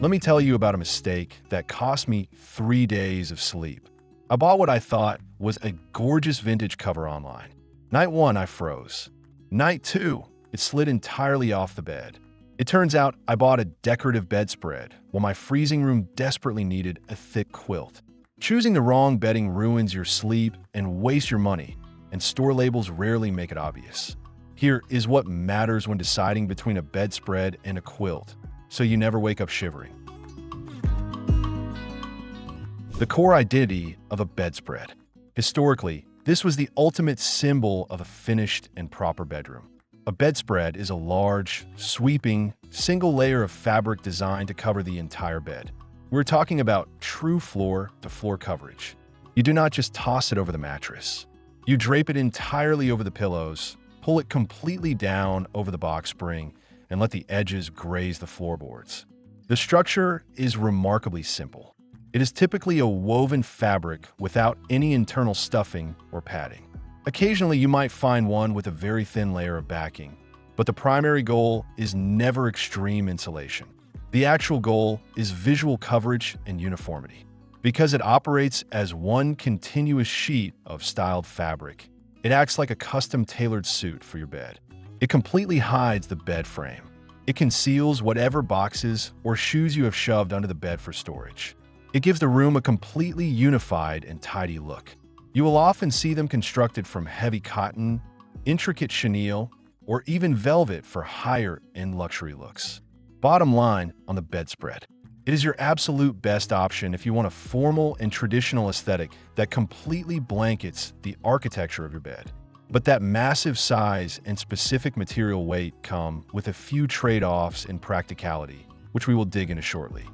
Let me tell you about a mistake that cost me 3 days of sleep. I bought what I thought was a gorgeous vintage cover online. Night 1, I froze. Night 2, it slid entirely off the bed. It turns out I bought a decorative bedspread while my freezing room desperately needed a thick quilt. Choosing the wrong bedding ruins your sleep and wastes your money, and store labels rarely make it obvious. Here is what matters when deciding between a bedspread and a quilt, so you never wake up shivering. The core identity of a bedspread. Historically, this was the ultimate symbol of a finished and proper bedroom. A bedspread is a large, sweeping, single layer of fabric designed to cover the entire bed. We're talking about true floor-to-floor coverage. You do not just toss it over the mattress. You drape it entirely over the pillows, pull it completely down over the box spring, and let the edges graze the floorboards. The structure is remarkably simple. It is typically a woven fabric without any internal stuffing or padding. Occasionally, you might find one with a very thin layer of backing, but the primary goal is never extreme insulation. The actual goal is visual coverage and uniformity. Because it operates as one continuous sheet of styled fabric, it acts like a custom-tailored suit for your bed. It completely hides the bed frame. It conceals whatever boxes or shoes you have shoved under the bed for storage. It gives the room a completely unified and tidy look. You will often see them constructed from heavy cotton, intricate chenille, or even velvet for higher-end luxury looks. Bottom line on the bedspread. It is your absolute best option if you want a formal and traditional aesthetic that completely blankets the architecture of your bed. But that massive size and specific material weight come with a few trade-offs in practicality, which we will dig into shortly.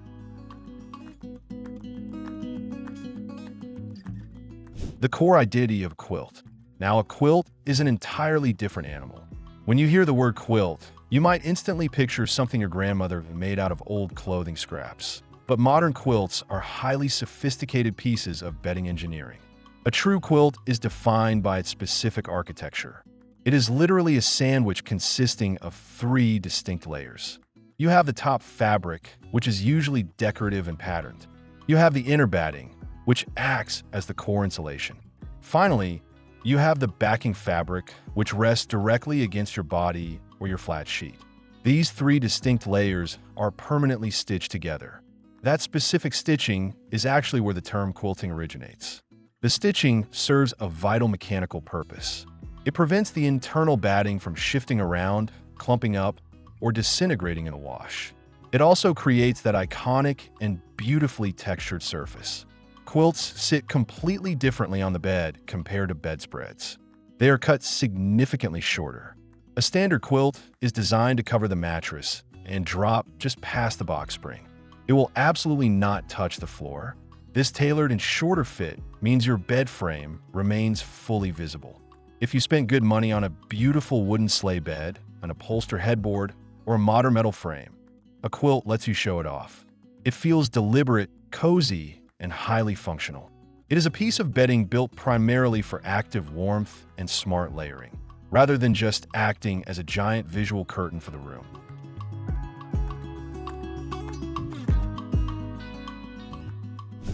The core identity of a quilt. Now, a quilt is an entirely different animal. When you hear the word quilt, you might instantly picture something your grandmother made out of old clothing scraps. But modern quilts are highly sophisticated pieces of bedding engineering. A true quilt is defined by its specific architecture. It is literally a sandwich consisting of 3 distinct layers. You have the top fabric, which is usually decorative and patterned. You have the inner batting, which acts as the core insulation. Finally, you have the backing fabric, which rests directly against your body or your flat sheet. These 3 distinct layers are permanently stitched together. That specific stitching is actually where the term quilting originates. The stitching serves a vital mechanical purpose. It prevents the internal batting from shifting around, clumping up, or disintegrating in a wash. It also creates that iconic and beautifully textured surface. Quilts sit completely differently on the bed compared to bedspreads. They are cut significantly shorter. A standard quilt is designed to cover the mattress and drop just past the box spring. It will absolutely not touch the floor. This tailored and shorter fit means your bed frame remains fully visible. If you spent good money on a beautiful wooden sleigh bed, an upholstered headboard, or a modern metal frame, a quilt lets you show it off. It feels deliberate, cozy, and highly functional. It is a piece of bedding built primarily for active warmth and smart layering, rather than just acting as a giant visual curtain for the room.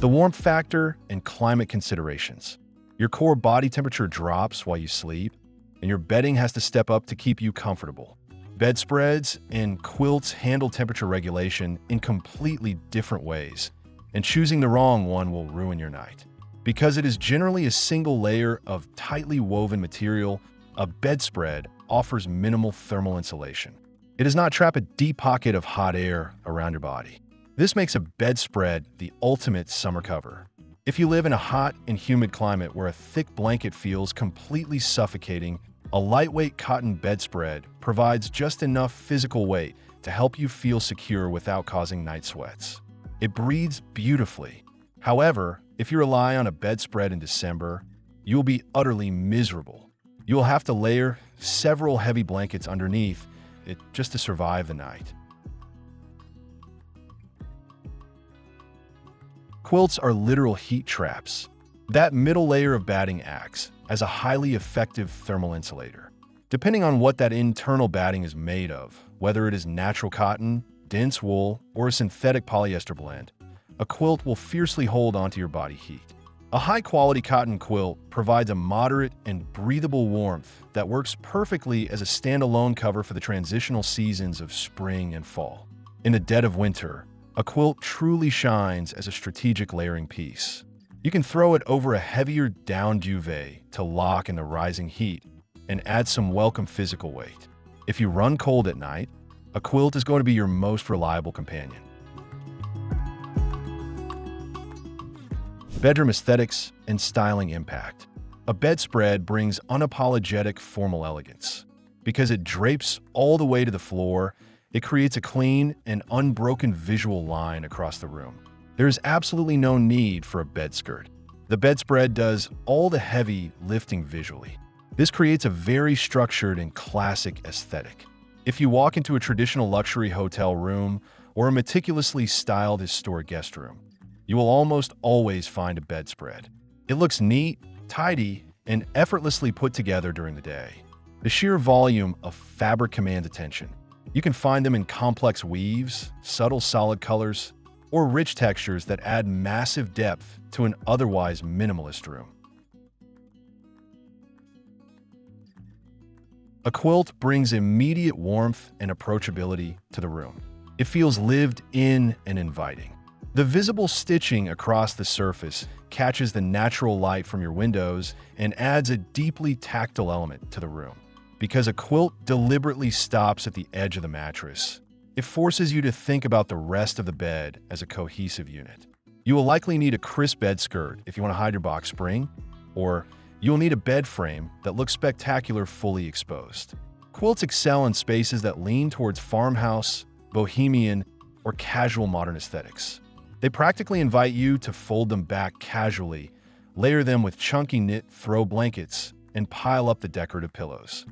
The warmth factor and climate considerations. Your core body temperature drops while you sleep, and your bedding has to step up to keep you comfortable. Bedspreads and quilts handle temperature regulation in completely different ways, and choosing the wrong one will ruin your night. Because it is generally a single layer of tightly woven material, a bedspread offers minimal thermal insulation. It does not trap a deep pocket of hot air around your body. This makes a bedspread the ultimate summer cover. If you live in a hot and humid climate where a thick blanket feels completely suffocating, a lightweight cotton bedspread provides just enough physical weight to help you feel secure without causing night sweats. It breathes beautifully. However, if you rely on a bedspread in December, you will be utterly miserable. You will have to layer several heavy blankets underneath it just to survive the night. Quilts are literal heat traps. That middle layer of batting acts as a highly effective thermal insulator. Depending on what that internal batting is made of, whether it is natural cotton, dense wool or a synthetic polyester blend, a quilt will fiercely hold onto your body heat. A high-quality cotton quilt provides a moderate and breathable warmth that works perfectly as a standalone cover for the transitional seasons of spring and fall. In the dead of winter, a quilt truly shines as a strategic layering piece. You can throw it over a heavier down duvet to lock in the rising heat and add some welcome physical weight. If you run cold at night, a quilt is going to be your most reliable companion. Bedroom aesthetics and styling impact. A bedspread brings unapologetic formal elegance. Because it drapes all the way to the floor, it creates a clean and unbroken visual line across the room. There is absolutely no need for a bed skirt. The bedspread does all the heavy lifting visually. This creates a very structured and classic aesthetic. If you walk into a traditional luxury hotel room or a meticulously styled historic guest room, you will almost always find a bedspread. It looks neat, tidy, and effortlessly put together during the day. The sheer volume of fabric commands attention. You can find them in complex weaves, subtle solid colors, or rich textures that add massive depth to an otherwise minimalist room. A quilt brings immediate warmth and approachability to the room. It feels lived in and inviting. The visible stitching across the surface catches the natural light from your windows and adds a deeply tactile element to the room. Because a quilt deliberately stops at the edge of the mattress, it forces you to think about the rest of the bed as a cohesive unit. You will likely need a crisp bed skirt if you want to hide your box spring, or you will need a bed frame that looks spectacular fully exposed. Quilts excel in spaces that lean towards farmhouse, bohemian, or casual modern aesthetics. They practically invite you to fold them back casually, layer them with chunky knit throw blankets, and pile up the decorative pillows.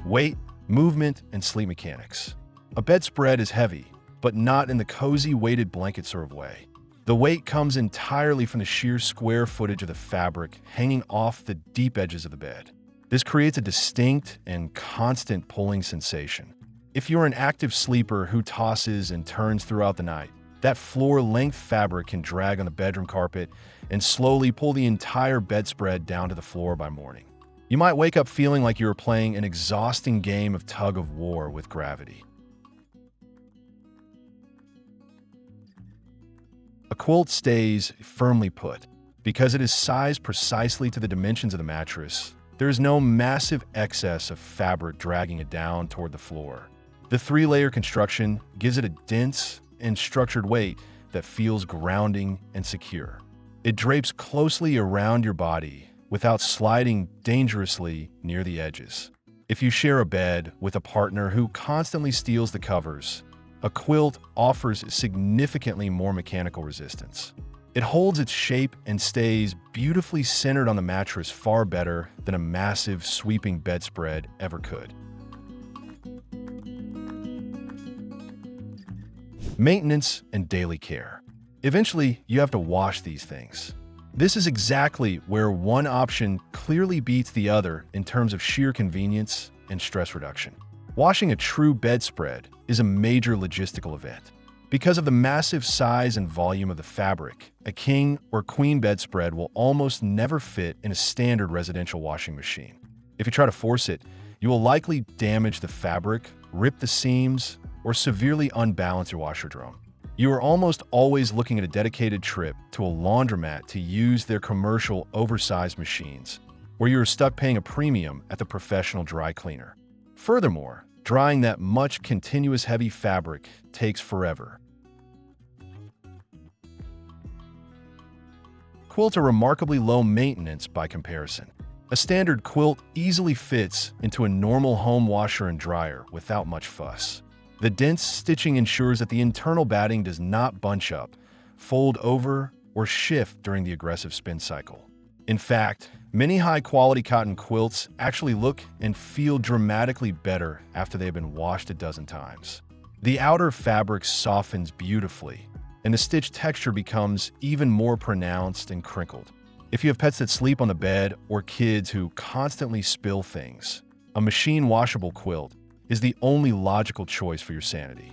Weight, movement, and sleep mechanics. A bedspread is heavy, but not in the cozy weighted blanket sort of way. The weight comes entirely from the sheer square footage of the fabric hanging off the deep edges of the bed. This creates a distinct and constant pulling sensation. If you're an active sleeper who tosses and turns throughout the night, that floor-length fabric can drag on the bedroom carpet and slowly pull the entire bedspread down to the floor by morning. You might wake up feeling like you were playing an exhausting game of tug-of-war with gravity. A quilt stays firmly put. Because it is sized precisely to the dimensions of the mattress, there is no massive excess of fabric dragging it down toward the floor. The three-layer construction gives it a dense and structured weight that feels grounding and secure. It drapes closely around your body without sliding dangerously near the edges. If you share a bed with a partner who constantly steals the covers, a quilt offers significantly more mechanical resistance. It holds its shape and stays beautifully centered on the mattress far better than a massive, sweeping bedspread ever could. Maintenance and daily care. Eventually, you have to wash these things. This is exactly where one option clearly beats the other in terms of sheer convenience and stress reduction. Washing a true bedspread is a major logistical event. Because of the massive size and volume of the fabric, a king or queen bedspread will almost never fit in a standard residential washing machine. If you try to force it, you will likely damage the fabric, rip the seams, or severely unbalance your washer drum. You are almost always looking at a dedicated trip to a laundromat to use their commercial oversized machines, where you are stuck paying a premium at the professional dry cleaner. Furthermore, drying that much continuous heavy fabric takes forever. Quilts are remarkably low maintenance by comparison. A standard quilt easily fits into a normal home washer and dryer without much fuss. The dense stitching ensures that the internal batting does not bunch up, fold over, or shift during the aggressive spin cycle. In fact, many high-quality cotton quilts actually look and feel dramatically better after they have been washed a dozen times. The outer fabric softens beautifully, and the stitch texture becomes even more pronounced and crinkled. If you have pets that sleep on the bed or kids who constantly spill things, a machine washable quilt is the only logical choice for your sanity.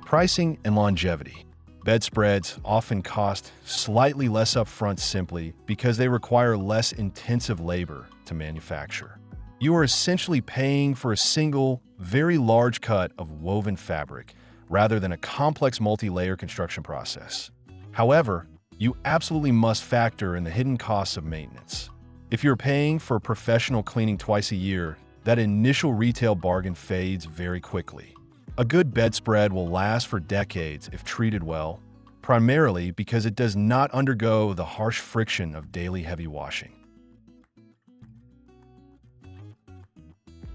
Pricing and longevity. Bedspreads often cost slightly less upfront simply because they require less intensive labor to manufacture. You are essentially paying for a single, very large cut of woven fabric rather than a complex multi-layer construction process. However, you absolutely must factor in the hidden costs of maintenance. If you're paying for professional cleaning twice a year, that initial retail bargain fades very quickly. A good bedspread will last for decades if treated well, primarily because it does not undergo the harsh friction of daily heavy washing.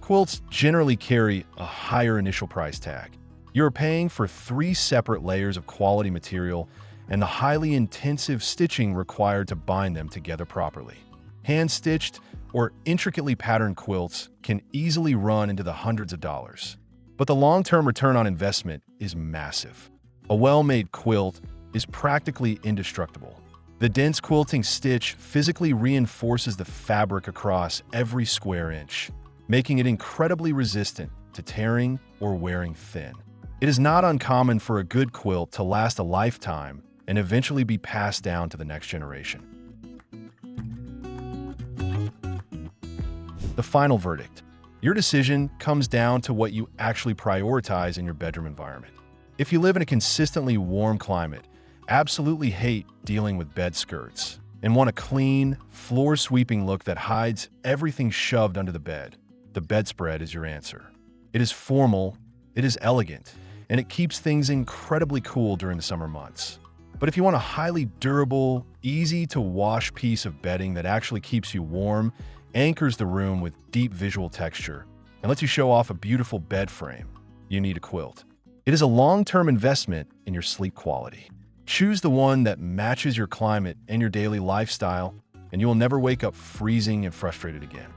Quilts generally carry a higher initial price tag. You're paying for 3 separate layers of quality material and the highly intensive stitching required to bind them together properly. Hand-stitched or intricately patterned quilts can easily run into the hundreds of dollars. But the long-term return on investment is massive. A well-made quilt is practically indestructible. The dense quilting stitch physically reinforces the fabric across every square inch, making it incredibly resistant to tearing or wearing thin. It is not uncommon for a good quilt to last a lifetime and eventually be passed down to the next generation. The final verdict. Your decision comes down to what you actually prioritize in your bedroom environment. If you live in a consistently warm climate, absolutely hate dealing with bed skirts, and want a clean, floor-sweeping look that hides everything shoved under the bed, the bedspread is your answer. It is formal, it is elegant, and it keeps things incredibly cool during the summer months. But if you want a highly durable, easy-to-wash piece of bedding that actually keeps you warm, anchors the room with deep visual texture, and lets you show off a beautiful bed frame, you need a quilt. It is a long-term investment in your sleep quality. Choose the one that matches your climate and your daily lifestyle, and you will never wake up freezing and frustrated again.